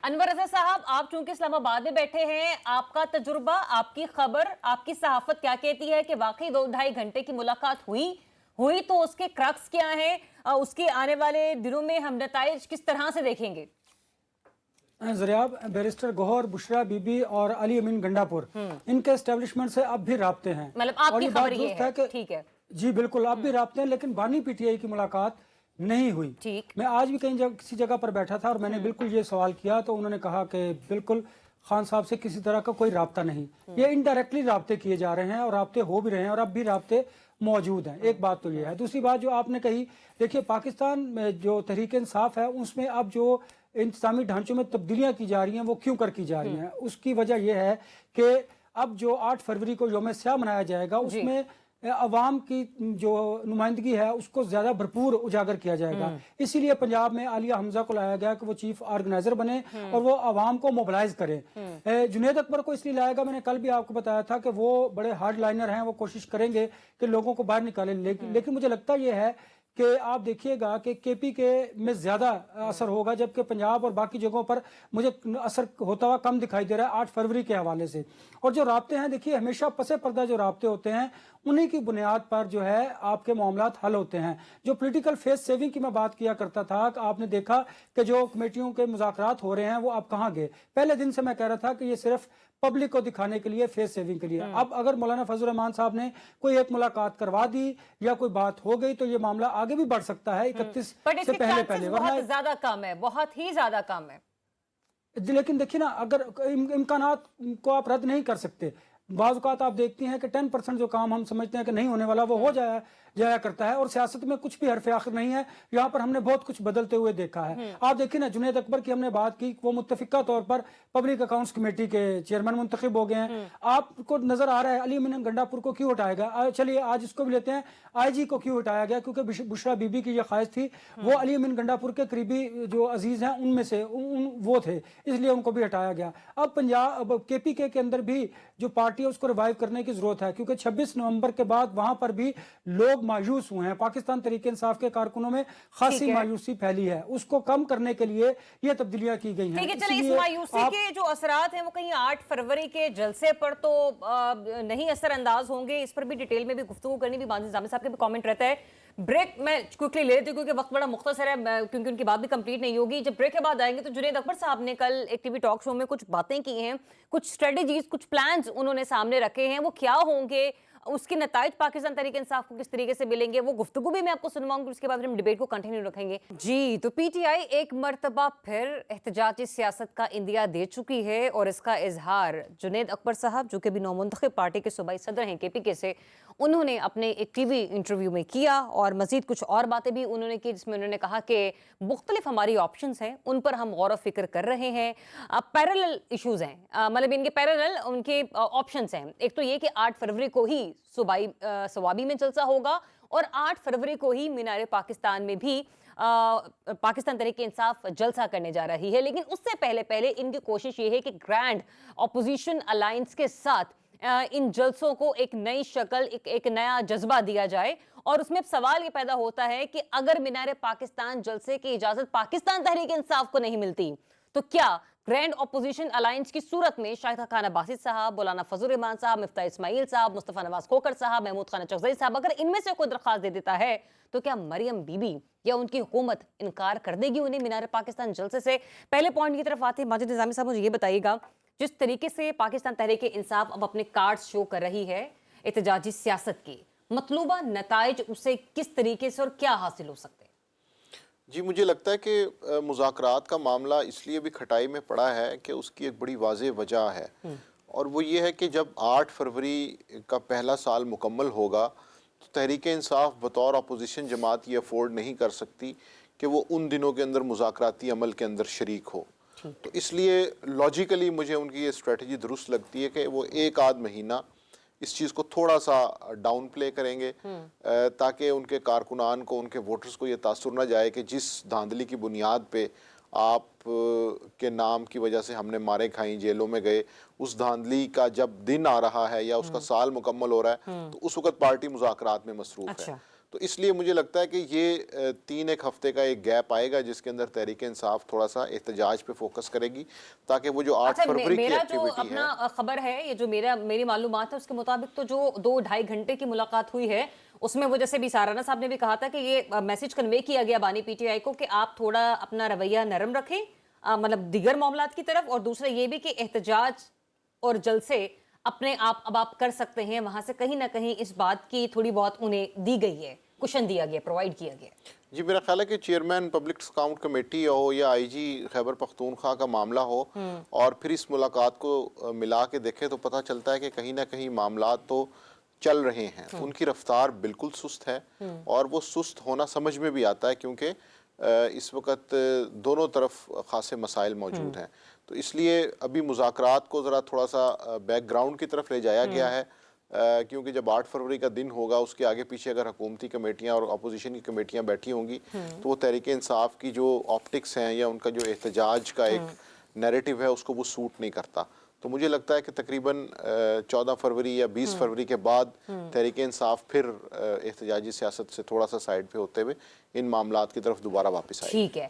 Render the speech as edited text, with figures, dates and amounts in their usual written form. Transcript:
انور رضا صاحب، آپ چونکہ اسلام آباد میں بیٹھے ہیں، آپ کا تجربہ، آپ کی خبر، آپ کی صحافت کیا کہتی ہے کہ واقعی 2-2.5 گھنٹے کی ملاقات ہوئی تو اس کے کرکس کیا ہیں، اس کے آنے والے دنوں میں ہم نتائج کس طرح سے دیکھیں گے؟ ضریاب barrister Gauhar, Bushra be be اور علی امین گنڈا پور، ان کے اسٹیبلشمنٹ سے اب بھی رابطے ہیں. مطلب آپ کی خبر یہ ہے؟ ٹھیک ہے جی بالکل اب بھی رابطے ہیں، لیکن بانی پی ٹی آئی کی ملاقات نہیں ہوئی. میں آج بھی کسی جگہ پر بیٹھا تھا اور میں نے بالکل یہ سوال کیا تو انہوں نے کہا کہ بالکل خان صاحب سے کسی طرح کا کوئی رابطہ نہیں. یہ انڈائریکٹلی رابطے کیے جا رہے ہیں اور رابطے ہو بھی رہے ہیں اور اب بھی رابطے موجود ہیں. ایک بات تو یہ ہے. دوسری بات جو آپ نے کہی، دیکھیے پاکستان میں جو تحریک انصاف ہے اس میں اب جو انتظامی ڈھانچوں میں تبدیلیاں کی جا رہی ہیں وہ کیوں کر کی جا رہی ہیں؟ اس کی وجہ یہ ہے کہ اب جو 8 فروری کو یوم سیاہ منایا جائے گا اس میں عوام کی جو نمائندگی ہے اس کو زیادہ بھرپور اجاگر کیا جائے گا. اسی لیے پنجاب میں عالیہ حمزہ کو لایا گیا کہ وہ چیف آرگنائزر بنے اور وہ عوام کو موبلائز کرے. جنید اکبر کو اس لیے لایا گا، میں نے کل بھی آپ کو بتایا تھا کہ وہ بڑے ہارڈ لائنر ہیں، وہ کوشش کریں گے کہ لوگوں کو باہر نکالیں. لیکن مجھے لگتا یہ ہے کہ آپ دیکھیے گا کہ کے پی کے میں زیادہ اثر ہوگا، جبکہ پنجاب اور باقی جگہوں پر مجھے اثر ہوتا ہوا کم دکھائی دے رہا ہے 8 فروری کے حوالے سے. اور جو رابطے ہیں، دیکھیے ہمیشہ پس پردہ جو رابطے ہوتے ہیں انہی کی بنیاد پر جو ہے آپ کے معاملات حل ہوتے ہیں. جو پولیٹیکل فیس سیونگ کی میں بات کیا کرتا تھا کہ آپ نے دیکھا کہ جو کمیٹیوں کے مذاکرات ہو رہے ہیں وہ اب کہاں گئے. پہلے دن سے میں کہہ رہا تھا کہ یہ صرف پبلک کو دکھانے کے لیے، فیس سیونگ کے لیے. اب اگر مولانا فضل الرحمان صاحب نے کوئی ایک ملاقات کروا دی یا کوئی بات ہو گئی تو یہ معاملہ آگے بھی بڑھ سکتا ہے 31 سے پہلے. بہت زیادہ کم ہے، بہت ہی زیادہ کم ہے. لیکن دیکھیے نا، اگر امکانات کو آپ رد نہیں کر سکتے. بعض اوقات آپ دیکھتی ہیں کہ 10% جو کام ہم سمجھتے ہیں کہ نہیں ہونے والا وہ ہو جایا کرتا ہے. اور سیاست میں کچھ بھی حرف آخر نہیں ہے، یہاں پر ہم نے بہت کچھ بدلتے ہوئے دیکھا ہے. آپ دیکھیں نا، جنید اکبر کی ہم نے بات کی، وہ متفقہ طور پر پبلک اکاؤنٹس کمیٹی کے چیئرمین منتخب ہو گئے ہیں. آپ کو نظر آ رہا ہے علی امین گنڈا پور کو کیوں ہٹایا گیا؟ چلیے آج اس کو بھی لیتے ہیں، آئی جی کو کیوں ہٹایا گیا؟ کیونکہ بشرا بی بی کی یہ خواہش تھی، وہ علی امین گنڈا پور کے قریبی جو عزیز ہیں ان میں سے وہ تھے، اس لیے ان کو بھی ہٹایا گیا. اب پنجاب کے پی کے اندر بھی جو پارٹی ہے اس کو ریوائیو کرنے کی ضرورت ہے، کیونکہ 26 نومبر کے بعد وہاں پر بھی لوگ مایوس ہوئے ہیں. پاکستان تحریک انصاف کے کارکنوں میں خاصی مایوسی پھیلی ہے، اس کو کم کرنے کے لیے یہ تبدیلیاں کی گئی ہیں. ٹھیک ہے، چلیں اس مایوسی کے جو اثرات ہیں وہ کہیں 8 فروری کے جلسے پر تو نہیں اثر انداز ہوں گے. اس پر بھی ڈیٹیل میں بھی گفتگو کرنی بھی، بانزی نظامی صاحب کے بھی کامنٹ رہتا ہے. بریک میں کوئکلی لے لیتی ہوں کیونکہ وقت بڑا مختصر ہے، کیونکہ ان کی بات بھی کمپلیٹ نہیں ہوگی. جب بریک کے بعد آئیں گے تو جنید اکبر صاحب نے کل ایک ٹی وی ٹاک شو میں کچھ باتیں کی ہیں، کچھ اسٹریٹجیز، کچھ پلانز انہوں نے سامنے رکھے ہیں. وہ کیا ہوں گے، اس کے نتائج پاکستان تحریک انصاف کو کس طریقے سے ملیں گے، وہ گفتگو بھی میں آپ کو سنواؤں گی. اس کے بعد ہم ڈیبیٹ کو کنٹینیو رکھیں گے. جی تو پی ٹی آئی ایک مرتبہ پھر احتجاجی سیاست کا اندیا دے چکی ہے اور اس کا اظہار جنید اکبر صاحب، جو کہ بھی نومنتخب پارٹی کے صوبائی صدر ہیں کے پی کے سے، انہوں نے اپنے ایک ٹی وی انٹرویو میں کیا. اور مزید کچھ اور باتیں بھی انہوں نے کی، جس میں انہوں نے کہا کہ مختلف ہماری آپشنز ہیں، ان پر ہم غور و فکر کر رہے ہیں. پیرالل ایشوز ہیں، مطلب ان کے پیرالل ان کے آپشنز ہیں. ایک تو یہ کہ 8 فروری کو ہی صوابی میں جلسہ ہوگا اور 8 فروری کو ہی مینار پاکستان میں بھی پاکستان تحریک انصاف جلسہ کرنے جا رہی ہے. لیکن اس سے پہلے ان کی کوشش یہ ہے کہ گرینڈ اپوزیشن الائنس کے ساتھ ان جلسوں کو ایک نئی شکل، ایک نیا جذبہ دیا جائے. اور اس میں اب سوال یہ پیدا ہوتا ہے کہ اگر مینار پاکستان جلسے کی اجازت پاکستان تحریک انصاف کو نہیں ملتی تو کیا گرینڈ اپوزیشن الائنس کی صورت میں شاہدہ خان عباسی صاحب، مولانا فضل الرحمان صاحب، مفتاح اسماعیل صاحب، مصطفیٰ نواز کھوکھر صاحب، محمود خان چغزئی صاحب، اگر ان میں سے کوئی درخواست دے دیتا ہے تو کیا مریم بی بی یا ان کی حکومت انکار کر دے گی انہیں مینار پاکستان جلسے سے؟ پہلے پوائنٹ کی طرف آتے ہیں. ماجد نظامی صاحب مجھے یہ بتائیے گا، جس طریقے سے پاکستان تحریک انصاف اب اپنے کارڈز شو کر رہی ہے احتجاجی سیاست کی، مطلوبہ نتائج اسے کس طریقے سے اور کیا حاصل ہو سکتے ہیں؟ جی مجھے لگتا ہے کہ مذاکرات کا معاملہ اس لیے بھی کھٹائی میں پڑا ہے کہ اس کی ایک بڑی واضح وجہ ہے، اور وہ یہ ہے کہ جب 8 فروری کا پہلا سال مکمل ہوگا تو تحریک انصاف بطور اپوزیشن جماعت یہ افورڈ نہیں کر سکتی کہ وہ ان دنوں کے اندر مذاکراتی عمل کے اندر شریک ہو. تو اس لیے لاجیکلی مجھے ان کی یہ اسٹریٹجی درست لگتی ہے کہ وہ 1 آدھ مہینہ اس چیز کو تھوڑا سا ڈاؤن پلے کریں گے تاکہ ان کے کارکنان کو، ان کے ووٹرز کو یہ تاثر نہ جائے کہ جس دھاندلی کی بنیاد پہ آپ کے نام کی وجہ سے ہم نے مارے کھائیں، جیلوں میں گئے، اس دھاندلی کا جب دن آ رہا ہے یا اس کا سال مکمل ہو رہا ہے تو اس وقت پارٹی مذاکرات میں مصروف ہے. تو اس لیے مجھے لگتا ہے کہ یہ 3-1 ہفتے کا ایک گیپ آئے گا جس کے اندر تحریک انصاف تھوڑا سا احتجاج پہ فوکس کرے گی، تاکہ وہ جو 8 فروری کی میرا جو ایکٹیویٹی ہے، اپنا خبر ہے، یہ جو میری معلومات ہے اس کے مطابق تو جو 2-2.5 گھنٹے کی ملاقات ہوئی ہے اس میں وہ جیسے بھی سارانہ صاحب نے بھی کہا تھا کہ یہ میسج کنوے کیا گیا بانی پی ٹی آئی کو کہ آپ تھوڑا اپنا رویہ نرم رکھیں مطلب دیگر معاملات کی طرف، اور دوسرا یہ بھی کہ احتجاج اور جلسے اپنے اب آپ کر سکتے ہیں، وہاں سے کہیں نہ کہیں اس بات کی تھوڑی بہت انہیں دی گئی ہے، کشن دیا گیا، پرووائڈ کیا گیا۔ جی میرا خیال ہے کہ چیئرمین پبلک اکاؤنٹ کمیٹی ہو یا آئی جی خیبر پختونخوا کا معاملہ ہو، اور پھر اس ملاقات کو ملا کے دیکھیں تو پتہ چلتا ہے کہ کہیں نہ کہیں معاملات تو چل رہے ہیں، ان کی رفتار بالکل سست ہے، اور وہ سست ہونا سمجھ میں بھی آتا ہے کیونکہ اس وقت دونوں طرف خاصے مسائل موجود ہیں، تو اس لیے ابھی مذاکرات کو ذرا تھوڑا سا بیک گراؤنڈ کی طرف لے جایا گیا ہے، کیونکہ جب 8 فروری کا دن ہوگا اس کے آگے پیچھے اگر حکومتی کمیٹیاں اور اپوزیشن کی کمیٹیاں بیٹھی ہوں گی تو وہ تحریک انصاف کی جو آپٹکس ہیں یا ان کا جو احتجاج کا ایک نیریٹو ہے اس کو وہ سوٹ نہیں کرتا، تو مجھے لگتا ہے کہ تقریباً 14 فروری یا 20 فروری کے بعد تحریک انصاف پھر احتجاجی سیاست سے تھوڑا سا سائڈ پہ ہوتے ہوئے ان معاملات کی طرف دوبارہ واپس آئے۔ ٹھیک ہے۔